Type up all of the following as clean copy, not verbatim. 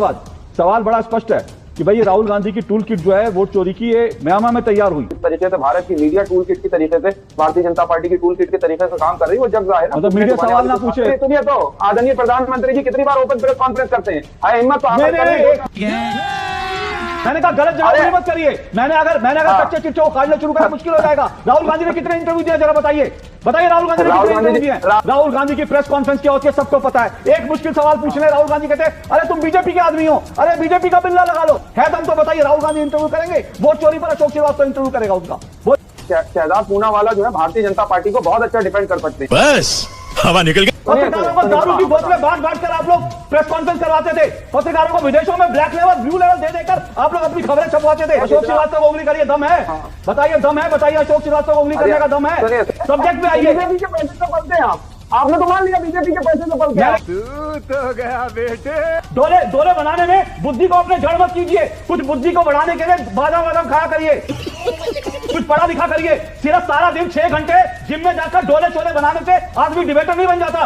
सवाल बड़ा स्पष्ट है कि भाई ये राहुल गांधी की टूल किट जो है वोट चोरी की, ये म्यांमार में तैयार हुई। इस तरीके से भारत की मीडिया टूल किट की तरीके से भारतीय जनता पार्टी की टूल किट के तरीके से काम कर रही है, वो जग जाहिर है। मतलब मीडिया सवाल ना पूछे। सुनिए तो आदरणीय प्रधानमंत्री जी कितनी बार ओपन प्रेस कॉन्फ्रेंस करते हैं, हिम्मत तो मैंने कहा गलत जवाब मत करिए। मैंने अगर कच्चे चिट्ठे उखाड़ना शुरू करना मुश्किल हो जाएगा। राहुल गांधी ने कितने इंटरव्यू दिया जरा बताइए राहुल गांधी ने कितने इंटरव्यू दिए? राहुल गांधी की प्रेस कॉन्फ्रेंस क्या होती है सबको पता है। एक मुश्किल सवाल पूछने राहुल गांधी कहते हैं अरे तुम बीजेपी के आदमी हो, अरे बीजेपी का बिल्ला लगा लो। है तुम तो बताइए राहुल गांधी इंटरव्यू करेंगे? वोट चोरी पर अशोक श्रीवास्तव इंटरव्यू करेगा उनका। शहजाद पूनावाला जो है भारतीय जनता पार्टी को बहुत अच्छा डिफेंड कर सकते हैं। बस हवा निकल गई। पत्रकारों को दारू की बोतलें बांट कर आप लोग प्रेस कॉन्फ्रेंस करवाते थे। पत्रकारों को विदेशों में ब्लैक लेवल ब्लू लेवल दे देकर आप लोग अपनी खबरें छपवाते थे। अशोक श्रीवास्तव को उंगली करिए, दम है? बताइए दम है? बताइए अशोक श्रीवास्तव को उंगली करने का दम है? सब्जेक्ट में आइए। बीजेपी के पैसे से पलते हैं आपने तो मान लिया बीजेपी के पैसे से पलते हैं। तू तो गया बेटे। डोले बनाने में बुद्धि को अपने जड़ मत कीजिए। कुछ बुद्धि को बढ़ाने के लिए बादाम खाया करिए, कुछ पढ़ा लिखा करिए। सिर्फ सारा दिन 6 घंटे जिम में जाकर डोले चोले बनाने से आदमी डिबेटर नहीं बन जाता।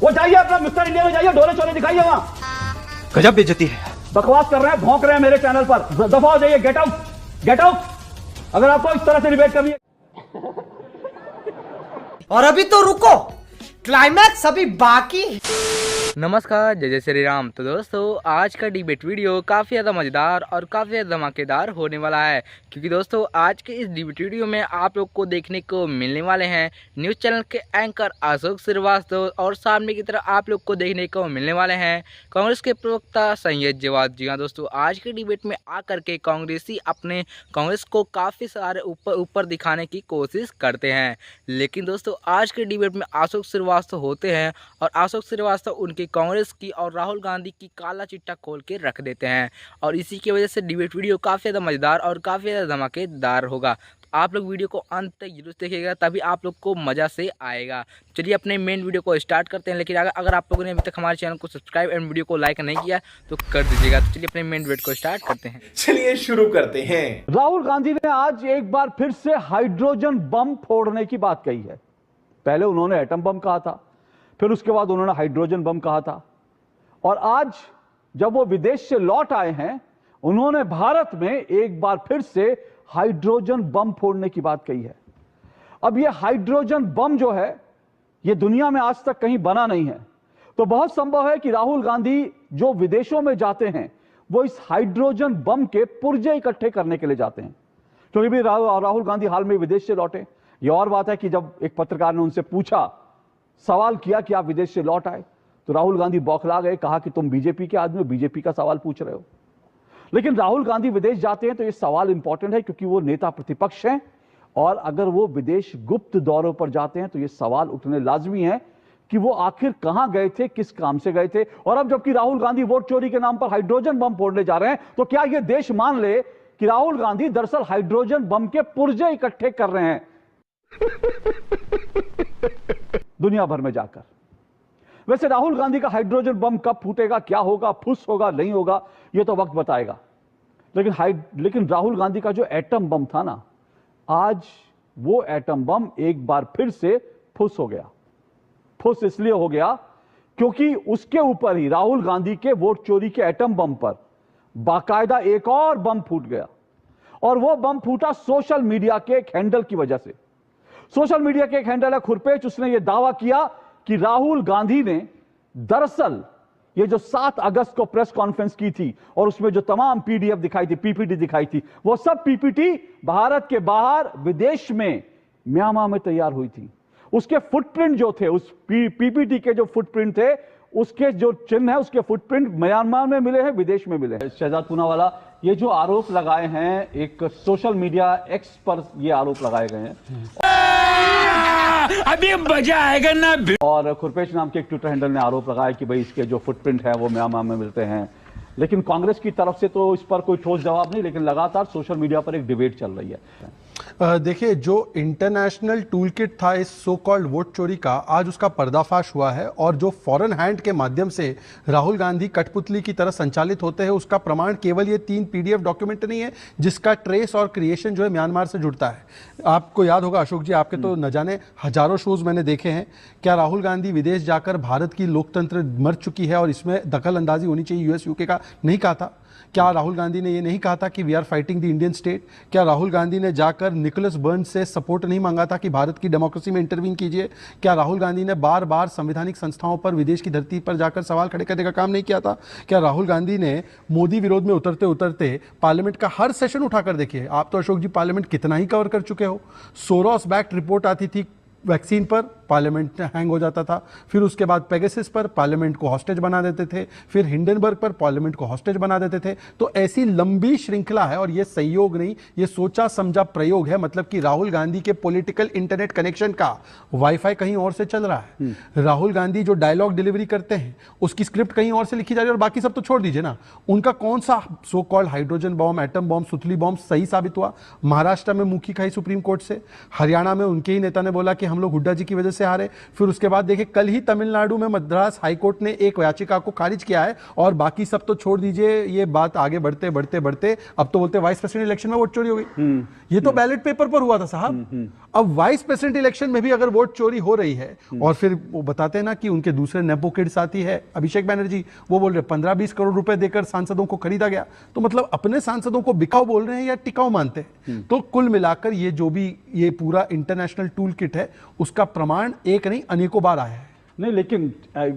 वो जाइए अपना मिस्टर इंडिया में जाइए, डोले चोले दिखाइए वहां। गजब बेइज्जती है। बकवास कर रहे हैं, भौंक रहे हैं मेरे चैनल पर। दफा हो जाइए, गेट आउट गेट आउट। अगर आपको इस तरह से डिबेट करनी है। और अभी तो रुको, क्लाइमैक्स अभी बाकी। नमस्कार, जय जय श्री राम। तो दोस्तों आज का डिबेट वीडियो काफ़ी ज़्यादा मज़ेदार और काफ़ी ज़्यादा धमाकेदार होने वाला है, क्योंकि दोस्तों आज के इस डिबेट वीडियो में आप लोग को देखने को मिलने वाले हैं न्यूज़ चैनल के एंकर अशोक श्रीवास्तव, और सामने की तरफ आप लोग को देखने को मिलने वाले हैं कांग्रेस के प्रवक्ता संजय जायसवाल। जी हाँ दोस्तों, आज के डिबेट में आकर के कांग्रेसी अपने कांग्रेस को काफ़ी सारे ऊपर दिखाने की कोशिश करते हैं, लेकिन दोस्तों आज के डिबेट में अशोक श्रीवास्तव होते हैं और अशोक श्रीवास्तव उनकी कांग्रेस की और राहुल गांधी की काला चिट्ठा खोल के रख देते हैं, और इसी की वजह से डिबेट वीडियो काफ़ी ज़्यादा मज़ेदार और काफ़ी ज़्यादा धमाकेदार होगा। तो आप लोग वीडियो को अंत तक जरूर देखिएगा, तभी आप लोग को मज़ा से आएगा। चलिए अपने मेन वीडियो को स्टार्ट करते हैं, लेकिन अगर आप लोगों ने अभी तक हमारे चैनल को सब्सक्राइब एंड वीडियो को लाइक नहीं किया तो कर दीजिएगा। तो चलिए अपने मेन वीडियो को स्टार्ट करते हैं। चलिए शुरू करते हैं। राहुल गांधी ने आज एक बार फिर से हाइड्रोजन बम फोड़ने की बात कही है। पहले उन्होंने एटम बम कहा था, फिर उसके बाद उन्होंने हाइड्रोजन बम कहा था, और आज जब वो विदेश से लौट आए हैं उन्होंने भारत में एक बार फिर से हाइड्रोजन बम फोड़ने की बात कही है। अब ये हाइड्रोजन बम जो है ये दुनिया में आज तक कहीं बना नहीं है, तो बहुत संभव है कि राहुल गांधी जो विदेशों में जाते हैं वो इस हाइड्रोजन बम के पुर्जे इकट्ठे करने के लिए जाते हैं, क्योंकि भी राहुल गांधी हाल में विदेश से लौटे। ये और बात है कि जब एक पत्रकार ने उनसे पूछा, सवाल किया कि आप विदेश से लौट आए, तो राहुल गांधी बौखला गए, कहा कि तुम बीजेपी के आदमी हो, बीजेपी का सवाल पूछ रहे हो। लेकिन राहुल गांधी विदेश जाते हैं तो यह सवाल इंपॉर्टेंट है, क्योंकि वो नेता प्रतिपक्ष हैं, और अगर वो विदेश गुप्त दौरों पर जाते हैं तो यह सवाल उठने लाजमी है कि वो आखिर कहां गए थे, किस काम से गए थे। और अब जबकि राहुल गांधी वोट चोरी के नाम पर हाइड्रोजन बम फोड़ने जा रहे हैं, तो क्या यह देश मान ले कि राहुल गांधी दरअसल हाइड्रोजन बम के पुर्जे इकट्ठे कर रहे हैं दुनिया भर में जाकर। वैसे राहुल गांधी का हाइड्रोजन बम कब फूटेगा, क्या होगा, फुस होगा, नहीं होगा, यह तो वक्त बताएगा। लेकिन राहुल गांधी का जो एटम बम था ना, आज वो एटम बम एक बार फिर से फुस हो गया। फुस इसलिए हो गया क्योंकि उसके ऊपर ही, राहुल गांधी के वोट चोरी के एटम बम पर बाकायदा एक और बम फूट गया, और वो बम फूटा सोशल मीडिया के एक हैंडल की वजह से। सोशल मीडिया के एक हैंडल है खुरपेच, उसने ये दावा किया कि राहुल गांधी ने दरअसल ये जो 7 अगस्त को प्रेस कॉन्फ्रेंस की थी और उसमें जो तमाम पीडीएफ दिखाई थी, पीपीटी दिखाई थी, वो सब पीपीटी भारत के बाहर विदेश में म्यांमार में तैयार हुई थी। उसके फुटप्रिंट जो थे, उस पीपीटी के जो फुटप्रिंट थे, उसके जो चिन्ह है, उसके फुटप्रिंट म्यांमार में मिले हैं, विदेश में मिले हैं। शहजाद पूनावाला, ये जो आरोप लगाए हैं, एक सोशल मीडिया एक्स पर ये आरोप लगाए गए हैं, अभी मजा आएगा ना। और खुरपेश नाम के एक ट्विटर हैंडल ने आरोप लगाया कि भाई इसके जो फुटप्रिंट है वो म्यांमार में मिलते हैं। लेकिन कांग्रेस की तरफ से तो इस पर कोई ठोस जवाब नहीं, लेकिन लगातार सोशल मीडिया पर एक डिबेट चल रही है। देखिए, जो इंटरनेशनल टूल किट था इस सो कॉल्ड वोट चोरी का, आज उसका पर्दाफाश हुआ है और जो फॉरेन हैंड के माध्यम से राहुल गांधी कठपुतली की तरह संचालित होते हैं, उसका प्रमाण केवल ये 3 PDF डॉक्यूमेंट नहीं है जिसका ट्रेस और क्रिएशन जो है म्यांमार से जुड़ता है। आपको याद होगा अशोक जी, आपके तो न जाने हजारों शोज मैंने देखे हैं। क्या राहुल गांधी विदेश जाकर भारत की लोकतंत्र मर चुकी है और इसमें दखल अंदाजी होनी चाहिए US UK का नहीं कहा था? क्या राहुल गांधी ने ये नहीं कहा था कि we are fighting the Indian state? क्या राहुल गांधी ने जाकर निकोलस बर्न्स से सपोर्ट नहीं मांगा था कि भारत की डेमोक्रेसी में इंटरवीन कीजिए? क्या राहुल गांधी ने बार बार संवैधानिक संस्थाओं पर विदेश की धरती पर जाकर सवाल खड़े करने का काम नहीं किया था? क्या राहुल गांधी ने मोदी विरोध में उतरते उतरते पार्लियामेंट का हर सेशन उठाकर देखिए, आप तो अशोक जी पार्लियामेंट कितना ही कवर कर चुके हो। सोरोस बैक्ड रिपोर्ट आती थी वैक्सीन पर, पार्लियामेंट हैंग हो जाता था। फिर उसके बाद पेगासस पर पार्लियामेंट को हॉस्टेज बना देते थे। फिर हिंडनबर्ग पर पार्लियामेंट को हॉस्टेज बना देते थे। तो ऐसी लंबी श्रृंखला है और ये संयोग नहीं, ये सोचा समझा प्रयोग है। मतलब कि राहुल गांधी के पॉलिटिकल इंटरनेट कनेक्शन का वाईफाई कहीं और से चल रहा है। राहुल गांधी जो डायलॉग डिलीवरी करते हैं उसकी स्क्रिप्ट कहीं और से लिखी जा रही है। और बाकी सब तो छोड़ दीजिए ना, उनका कौन सा so called hydrogen bomb, atom bomb, सुतली बॉम्ब सही साबित हुआ? महाराष्ट्र में मुखी खाई सुप्रीम कोर्ट से, हरियाणा में उनके ही नेता ने बोला कि हम लोग हुड्डा जी की वजह से हारे। फिर उसके बाद देखिए, कल ही तमिलनाडु में मद्रास हाईकोर्ट ने एक याचिका को खारिज किया है। और बाकी सब तो छोड़ दीजिए, ये बात आगे बढ़ते बढ़ते बढ़ते अब तो बोलते वाइस प्रेसिडेंट इलेक्शन में वोट चोरी हो गई। ये तो बैलेट पेपर पर हुआ था साहब। अब वाइस प्रेसिडेंट इलेक्शन में भी अगर वोट चोरी हो रही है, और फिर वो बताते हैं ना कि उनके दूसरे नेपो किड साथी है अभिषेक बैनर्जी, वो बोल रहे 15-20 करोड़ रुपए देकर सांसदों को खरीदा गया। तो मतलब अपने सांसदों को बिकाऊ बोल रहे हैं या टिकाऊ मानते हैं? तो कुल मिलाकर ये जो भी ये पूरा इंटरनेशनल टूल किट है, उसका प्रमाण एक नहीं अनेकों बार आया है। नहीं, लेकिन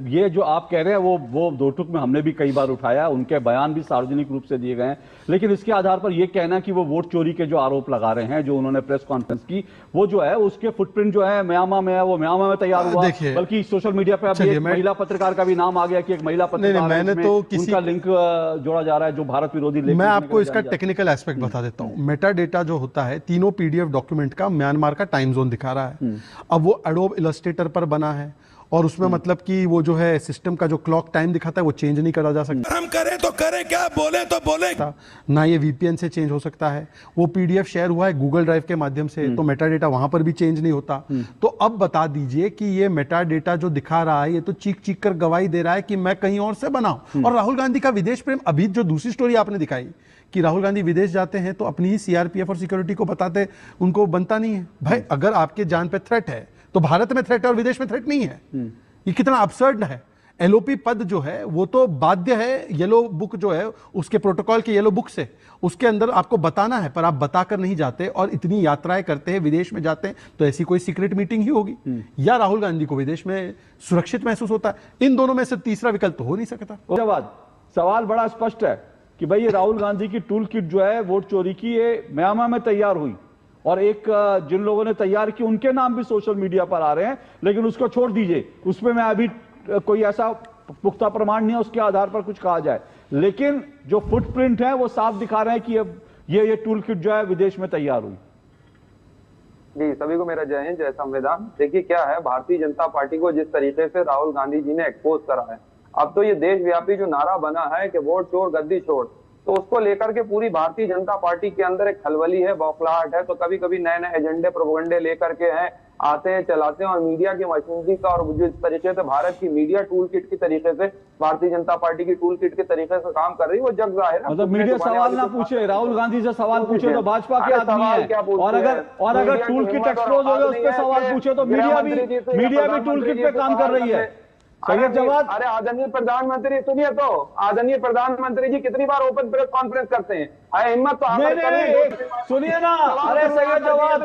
ये जो आप कह रहे हैं वो दो टुक में हमने भी कई बार उठाया, उनके बयान भी सार्वजनिक रूप से दिए गए हैं। लेकिन इसके आधार पर यह कहना कि वो वोट चोरी के जो आरोप लगा रहे हैं, जो उन्होंने प्रेस कॉन्फ्रेंस की, वो जो है उसके फुटप्रिंट जो है म्यांमा में है, वो म्यांमा में तैयार हुआ। बल्कि सोशल मीडिया पे अब एक महिला पत्रकार का भी नाम आ गया कि एक महिला पत्रकार, मैंने तो उनका लिंक जोड़ा जा रहा है जो भारत विरोधी। मैं आपको इसका टेक्निकल एस्पेक्ट बता देता हूँ। मेटा डेटा जो होता है तीनों PDF डॉक्यूमेंट का म्यांमार का टाइम जोन दिखा रहा है। अब वो एडोब इलस्ट्रेटर पर बना है और उसमें मतलब कि वो जो है सिस्टम का जो क्लॉक टाइम दिखाता है वो चेंज नहीं करा जा सकता। हम करें तो करें, क्या बोले तो बोले ना, ये VPN से चेंज हो सकता है। वो PDF शेयर हुआ है गूगल ड्राइव के माध्यम से, तो मेटा डेटा वहां पर भी चेंज नहीं होता। तो अब बता दीजिए कि ये मेटा डेटा जो दिखा रहा है, ये तो चीख चीख कर गवाही दे रहा है कि मैं कहीं और से बनाऊं। और राहुल गांधी का विदेश प्रेम, अभी जो दूसरी स्टोरी आपने दिखाई कि राहुल गांधी विदेश जाते हैं तो अपनी ही CRPF और सिक्योरिटी को बताते, उनको बनता नहीं है। भाई अगर आपके जान पे थ्रेट है तो भारत में थ्रेट है और विदेश में थ्रेट नहीं है। ये कितना अब्सर्ड है। LOP पद जो है वो तो बाध्य है, येलो बुक जो है उसके प्रोटोकॉल के येलो बुक से, उसके अंदर आपको बताना है, पर आप बताकर नहीं जाते और इतनी यात्राएं करते हैं, विदेश में जाते हैं, तो ऐसी कोई सीक्रेट मीटिंग ही होगी। या राहुल गांधी को विदेश में सुरक्षित महसूस होता है। इन दोनों में से तीसरा विकल्प तो हो नहीं सकता। सवाल बड़ा स्पष्ट है कि भाई ये राहुल गांधी की टूल किट जो है वोट चोरी की, ये म्यांमार में तैयार हुई और एक जिन लोगों ने तैयार की उनके नाम भी सोशल मीडिया पर आ रहे हैं। लेकिन उसको छोड़ दीजिए, उसमें मैं अभी कोई ऐसा पुख्ता प्रमाण नहीं है उसके आधार पर कुछ कहा जाए। लेकिन जो फुटप्रिंट है वो साफ दिखा रहे हैं कि अब ये टूल किट जो है विदेश में तैयार हुई। जी, सभी को मेरा जय हिंद, जय संविधान। देखिए क्या है, भारतीय जनता पार्टी को जिस तरीके से राहुल गांधी जी ने एक्सपोज करा है, अब तो ये देशव्यापी जो नारा बना है कि वोट चोर गद्दी छोड़, तो उसको लेकर के पूरी भारतीय जनता पार्टी के अंदर एक खलबली है, बौखलाहट है। तो कभी कभी नए नए एजेंडे प्रोपेगेंडे लेकर के हैं, आते हैं, चलाते हैं। और मीडिया की मशीनरी का और जिस तरीके से भारत की मीडिया टूल किट की तरीके से भारतीय जनता पार्टी की टूल किट के तरीके से काम कर रही है, वो जग जाहिर है। मतलब मीडिया सवाल ना पूछे, राहुल गांधी से सवाल पूछे तो भाजपा के आदमी है। और अगर टूल किट एक्सपोज हो गया उस पर सवाल पूछे तो मीडिया भी टूल किट पे काम कर रही है। सैयद जवाद, अरे आदरणीय प्रधानमंत्री सुनिए, तो आदरणीय प्रधानमंत्री जी कितनी बार ओपन प्रेस कॉन्फ्रेंस करते हैं? हिम्मत तो सुनिए ना। अरे सैयद जवाद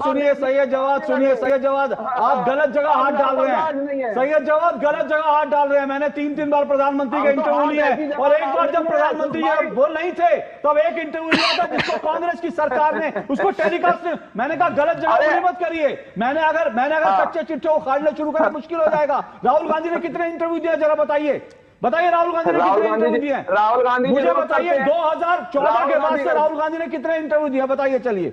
सुनिए, आप गलत जगह हाथ डाल रहे हैं। सैयद जवाद गलत जगह हाथ डाल रहे हैं। मैंने 3 बार प्रधानमंत्री का इंटरव्यू लिया है और एक बार जब प्रधानमंत्री वो नहीं थे तब एक इंटरव्यू लिया था जिसको कांग्रेस की सरकार ने उसको टेलीकास्ट ने, मैंने कहा गलत जगह मत करिए। मैंने अगर कच्चे चिट्ठे उखाड़ने शुरू करा मुश्किल हो जाएगा। राहुल गांधी ने कितने इंटरव्यू दिया, जरा बताइए राहुल गांधी ने कितने इंटरव्यू दिए? राहुल गांधी मुझे बताइए 2014 के बाद से राहुल गांधी ने कितने इंटरव्यू दिया, बताइए। चलिए,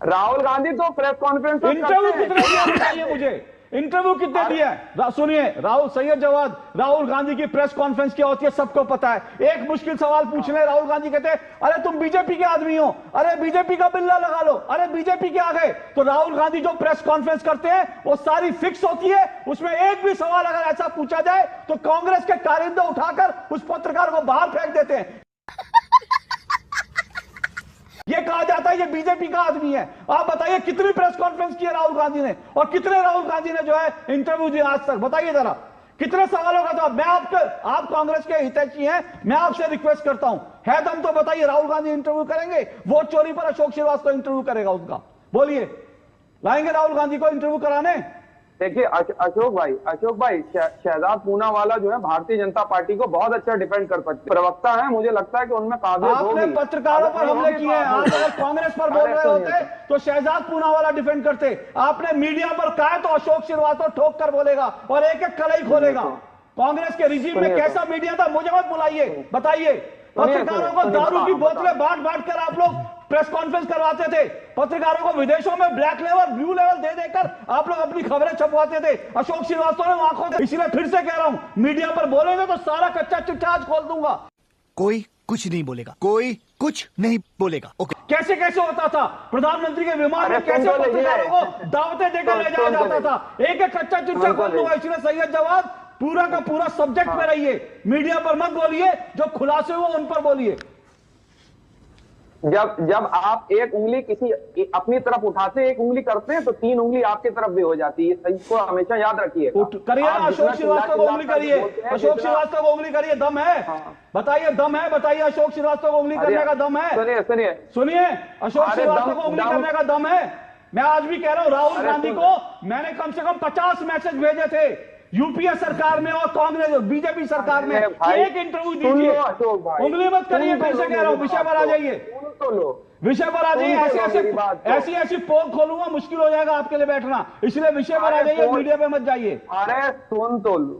राहुल गांधी तो प्रेस कॉन्फ्रेंस इंटरव्यू कितने दिया बताइए मुझे। इंटरव्यू कितने दिए हैं? सुनिए राहुल, सैयद जवाद, राहुल गांधी की प्रेस कॉन्फ्रेंस क्या होती है सबको पता है। एक मुश्किल सवाल पूछने राहुल गांधी कहते हैं अरे तुम बीजेपी के आदमी हो, अरे बीजेपी का बिल्ला लगा लो, अरे बीजेपी के आ गए। तो राहुल गांधी जो प्रेस कॉन्फ्रेंस करते हैं वो सारी फिक्स होती है, उसमें एक भी सवाल अगर ऐसा पूछा जाए तो कांग्रेस के कारिंदे उठाकर उस पत्रकार को बाहर फेंक देते हैं। ये कहा जाता है ये बीजेपी का आदमी है। आप बताइए कितनी प्रेस कॉन्फ्रेंस की है राहुल गांधी ने, और कितने राहुल गांधी ने जो है इंटरव्यू दिया आज तक? बताइए जरा कितने सवालों का जवाब। मैं आप कांग्रेस के हितैषी हैं, मैं आपसे रिक्वेस्ट करता हूं, है दम तो बताइए, राहुल गांधी इंटरव्यू करेंगे? वोट चोरी पर अशोक श्रीवास्तव इंटरव्यू करेगा उनका, बोलिए लाएंगे राहुल गांधी को इंटरव्यू कराने? देखिए अशोक भाई शहजाद पूनावाला जो है भारतीय जनता पार्टी को बहुत अच्छा डिफेंड कर सकते प्रवक्ता है, मुझे लगता है कि उनमें काबिलियत होगी। आपने पत्रकारों पर हमले किए हैं, आप अगर कांग्रेस पर बोल रहे होते तो शहजाद पूनावाला डिफेंड करते। आपने मीडिया पर कहा तो अशोक श्रीवास्तव ठोक कर बोलेगा और एक एक कलई खोलेगा। कांग्रेस के रिजीम में कैसा मीडिया था मुझे मत बुलाइए, बताइए। पत्रकारों को दारू की बोतलें बांट कर आप लोग प्रेस कॉन्फ्रेंस करवाते थे, पत्रकारों को विदेशों में ब्लैक लेवल ब्लू लेवल दे देकर आप लोग अपनी खबरें छपवाते थे। अशोक श्रीवास्तव ने आंखों से, इसलिए फिर से कह रहा हूं, मीडिया पर बोलेंगे तो सारा कच्चा चिट्ठा आज खोल दूंगा। कोई कुछ नहीं बोलेगा, कोई कुछ नहीं बोलेगा। ओके। कैसे कैसे होता था प्रधानमंत्री के विमान में, कैसे पत्रकारों को दावतें देकर ले जाया जाता था, एक एक कच्चा चिट्ठा खोल दूंगा। इसलिए सैयद जवाद पूरा का पूरा सब्जेक्ट में रहिए, मीडिया पर मत बोलिए, जो खुलासे हुए उन पर बोलिए। जब आप एक उंगली किसी अपनी तरफ उठाते, एक उंगली करते हैं तो 3 उंगली आपकी तरफ भी हो जाती है, इसको हमेशा याद रखिए। करिए ना, अशोक श्रीवास्तव को उंगली करिए, अशोक श्रीवास्तव को उंगली करिए, दम है? बताइए दम है, बताइए अशोक श्रीवास्तव को उंगली करने का दम है? सुनिए अशोक श्रीवास्तव को उंगली करने का दम है? मैं आज भी कह रहा हूं राहुल गांधी को मैंने कम से कम 50 मैसेज भेजे थे यूपीए सरकार में और कांग्रेस बीजेपी सरकार में, एक इंटरव्यू दीजिए। उंगली मत करिए, फिर से कह रहा हूं, विषय पर आ जाइए, विषय पर आ जाइए। ऐसी पोल खोलूंगा मुश्किल हो जाएगा आपके लिए बैठना, इसलिए विषय पर आ जाइए, मीडिया पे मत जाइए। अरे सुन तो लो,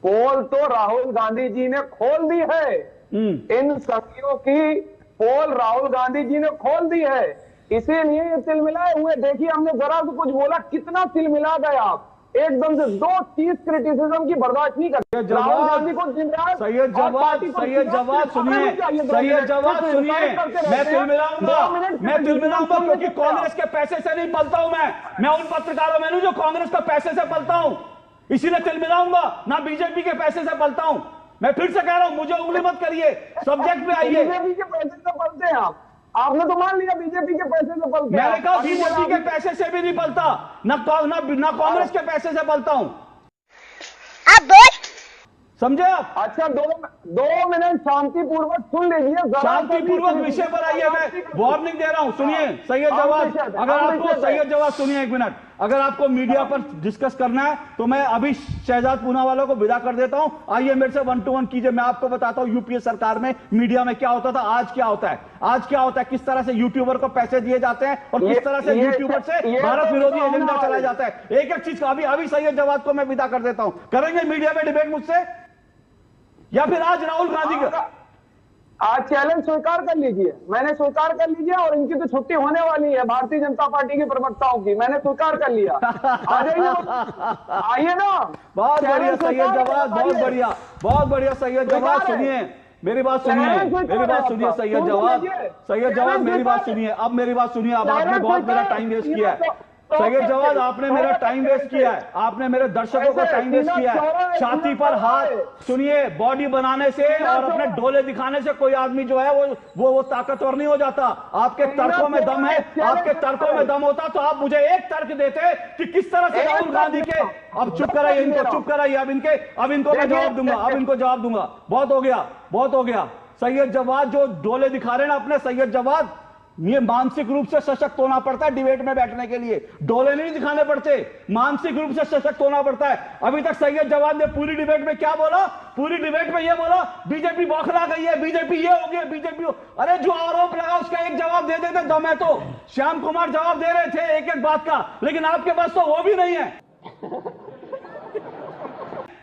पोल तो राहुल गांधी जी ने खोल दी है, इन सखियों की पोल राहुल गांधी जी ने खोल दी है, इसीलिए ये तिलमिलाए हुए। देखिए हमने जरा तो कुछ बोला, कितना तिलमिला गए आप, एकदम से 2 चीज क्रिटिसिज्म की बर्दाश्त नहीं करते। राहुल गांधी को दिन रात सैयद जवाद सुनिए, सैयद जवाद सुनिए, मैं तिलमिलाऊंगा क्योंकि कांग्रेस के पैसे से नहीं पलता हूं मैं उन पत्रकारों में नहीं जो कांग्रेस के पैसे से पलता हूं, इसीलिए तिलमिलाऊंगा, ना बीजेपी के पैसे से पलता हूं। मैं फिर से कह रहा हूं, मुझे उंगली मत करिए, सब्जेक्ट में आइए। बीजेपी के पैसे से पलते हैं आपने तो मान लिया बीजेपी के पैसे से पलते हैं। मैंने कहा बीजेपी के पैसे से भी नहीं पलता, ना कांग्रेस के पैसे से पलता हूं। अब बोल, समझे आप? अच्छा 2 मिनट शांतिपूर्वक सुन लीजिए, शांतिपूर्वक विषय पर आइए, मैं वार्निंग दे रहा हूं। सुनिए सैयद जवाद, अगर आपको सैयद जवाद सुनिए एक मिनट, अगर आपको मीडिया पर डिस्कस करना है तो मैं अभी शहजाद पूनावाला को विदा कर देता हूं। आइए मेरे से 1 to 1 कीजिए, मैं आपको बताता हूं यूपीए सरकार में मीडिया में क्या होता था, आज क्या होता है। आज क्या होता है, किस तरह से यूट्यूबर को पैसे दिए जाते हैं और किस तरह से यूट्यूबर से भारत विरोधी एजेंडा चलाया जाता है। एक एक चीज का अभी सैयद जवाद को मैं विदा कर देता हूं। करेंगे मीडिया में डिबेट मुझसे या फिर आज राहुल गांधी का? आज चैलेंज स्वीकार कर लीजिए, मैंने स्वीकार कर लिया, और इनकी तो छुट्टी होने वाली है भारतीय जनता पार्टी के प्रवक्ताओं की, मैंने स्वीकार कर लिया। आ जाइए, आइए ना। बहुत बढ़िया सैयद जवाद, बहुत बढ़िया सैयद जवाद। सुनिए मेरी बात सुनिए, सैयद जवाद मेरी बात सुनिए, अब मेरी बात सुनिए। अब आपने बहुत मेरा टाइम वेस्ट किया है सैयद जवाद, आपने मेरा टाइम वेस्ट किया है, आपने मेरे दर्शकों को टाइम वेस्ट किया है। छाती पर हाथ, सुनिए, बॉडी बनाने से और अपने डोले दिखाने से कोई आदमी जो है वो ताकतवर नहीं हो जाता। आपके तर्कों में दम है, आपके तर्कों में दम होता तो आप मुझे एक तर्क देते कि किस तरह से राहुल गांधी के, अब चुप कराइए इनको, चुप कराइए अब इनको मैं जवाब दूंगा, अब इनको जवाब दूंगा। बहुत हो गया सैयद जवाद जो डोले दिखा रहे हैं ना अपने, सैयद जवाद ये मानसिक रूप से सशक्त होना पड़ता है डिबेट में बैठने के लिए, डोले नहीं दिखाने पड़ते, मानसिक रूप से सशक्त होना पड़ता है। अभी तक सैयद जवाद ने पूरी डिबेट में क्या बोला, पूरी डिबेट में ये बोला बीजेपी बौखला गई है, बीजेपी ये हो गया, बीजेपी अरे जो आरोप लगा उसका एक जवाब दे देते दम है तो। श्याम कुमार जवाब दे रहे थे एक बात का, लेकिन आपके पास तो वो भी नहीं है।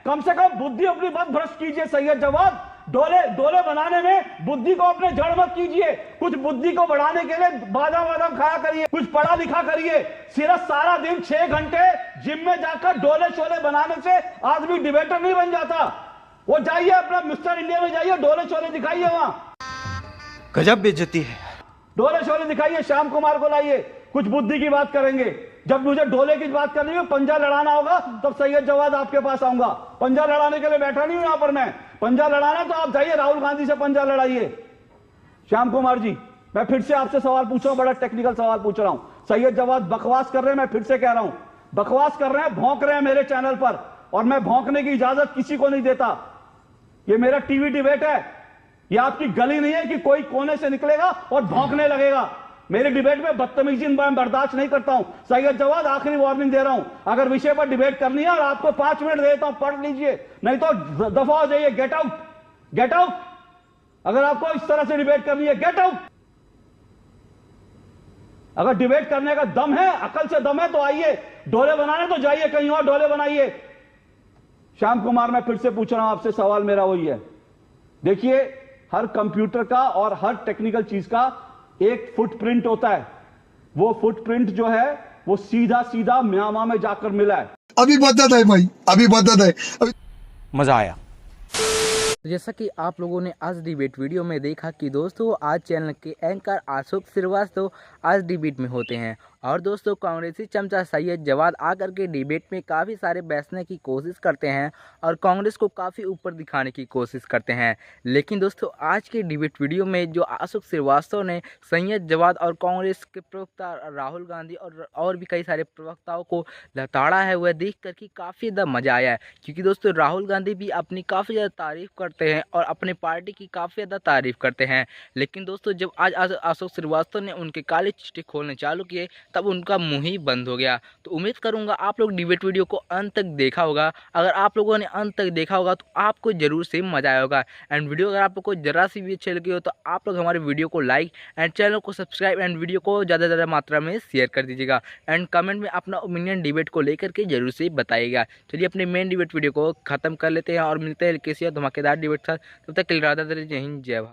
कम से कम बुद्धि अपनी मत भ्रष्ट कीजिए सैयद जवाद। डोले बनाने में बुद्धि को अपने जड़ मत कीजिए। कुछ बुद्धि को बढ़ाने के लिए बादाम वादाम खाया करिए, कुछ पढ़ा लिखा करिए। सिर्फ सारा दिन 6 घंटे जिम में जाकर डोले शोले बनाने से आदमी डिबेटर नहीं बन जाता। वो जाइए अपना मिस्टर इंडिया में जाइए, डोले शोले दिखाइए, वहां गजब बेइज्जती है। डोले शोले दिखाइए, श्याम कुमार को लाइए, कुछ बुद्धि की बात करेंगे। जब मुझे डोले की बात करनी है, पंजा लड़ाना होगा, तब सैयद जवाद आपके पास आऊंगा। पंजा लड़ाने के लिए बैठा नहीं हूं यहां पर मैं। पंजा लड़ाना तो आप जाइए राहुल गांधी से पंजा लड़ाइए। श्याम कुमार जी, मैं फिर से आपसे सवाल पूछ रहा हूं, बड़ा टेक्निकल सवाल पूछ रहा हूं। सैयद जवाद बकवास कर रहे हैं, मैं फिर से कह रहा हूं, बकवास कर रहे हैं, भौंक रहे हैं मेरे चैनल पर, और मैं भौंकने की इजाजत किसी को नहीं देता। ये मेरा टीवी डिबेट है, ये आपकी गली नहीं है कि कोई कोने से निकलेगा और भौंकने लगेगा। मेरे डिबेट में बदतमीजी मैं बर्दाश्त नहीं करता हूं। सैयद जवाद, आखिरी वार्निंग दे रहा हूं, अगर विषय पर डिबेट करनी है और आपको 5 मिनट देता हूं, पढ़ लीजिए, नहीं तो दफा हो जाइए, गेट आउट, गेट आउट। अगर आपको इस तरह से डिबेट करनी है, गेट आउट। अगर डिबेट करने का दम है, अकल से दम है, तो आइए। डोले बनाने तो जाइए, कहीं और डोले बनाइए। श्याम कुमार, मैं फिर से पूछ रहा हूं आपसे, सवाल मेरा वही है। देखिए, हर कंप्यूटर का और हर टेक्निकल चीज का एक फुटप्रिंट होता है। वो फुटप्रिंट जो है वो सीधा सीधा म्यांमार में जाकर मिला है। अभी बता है भाई, अभी बता है। मजा आया। तो जैसा कि आप लोगों ने आज डिबेट वीडियो में देखा कि दोस्तों आज चैनल के एंकर अशोक श्रीवास्तव आज डिबेट में होते हैं, और दोस्तों कांग्रेसी चमचा सैयद जवाद आकर के डिबेट में काफ़ी सारे बैठने की कोशिश करते हैं और कांग्रेस को काफ़ी ऊपर दिखाने की कोशिश करते हैं। लेकिन दोस्तों आज के डिबेट वीडियो में जो अशोक श्रीवास्तव ने सैयद जवाद और कांग्रेस के प्रवक्ता राहुल गांधी और भी कई सारे प्रवक्ताओं को लताड़ा है, वह देख कर के काफ़ी ज़्यादा मज़ा आया है। क्योंकि दोस्तों राहुल गांधी भी अपनी काफ़ी ज़्यादा तारीफ़ करते हैं और अपनी पार्टी की काफ़ी ज़्यादा तारीफ़ करते हैं। लेकिन दोस्तों जब आज अशोक श्रीवास्तव ने उनके काले चिट्ठे खोलने चालू किए, तब उनका मुंह ही बंद हो गया। तो उम्मीद करूंगा आप लोग डिबेट वीडियो को अंत तक देखा होगा। अगर आप लोगों ने अंत तक देखा होगा तो आपको जरूर से मजा आया होगा। एंड वीडियो अगर आप लोग को जरा सी भी अच्छी लगी हो तो आप लोग हमारे वीडियो को लाइक एंड चैनल को सब्सक्राइब एंड वीडियो को ज़्यादा से ज़्यादा मात्रा में शेयर कर दीजिएगा। एंड कमेंट में अपना ओपिनियन डिबेट को लेकर के जरूर से बताइएगा। चलिए अपने मेन डिबेट वीडियो को खत्म कर लेते हैं और मिलते हैं किसी और धमाकेदार डिबेट साथ। तब तक के लिए राधा जय हिंद, जय भारत।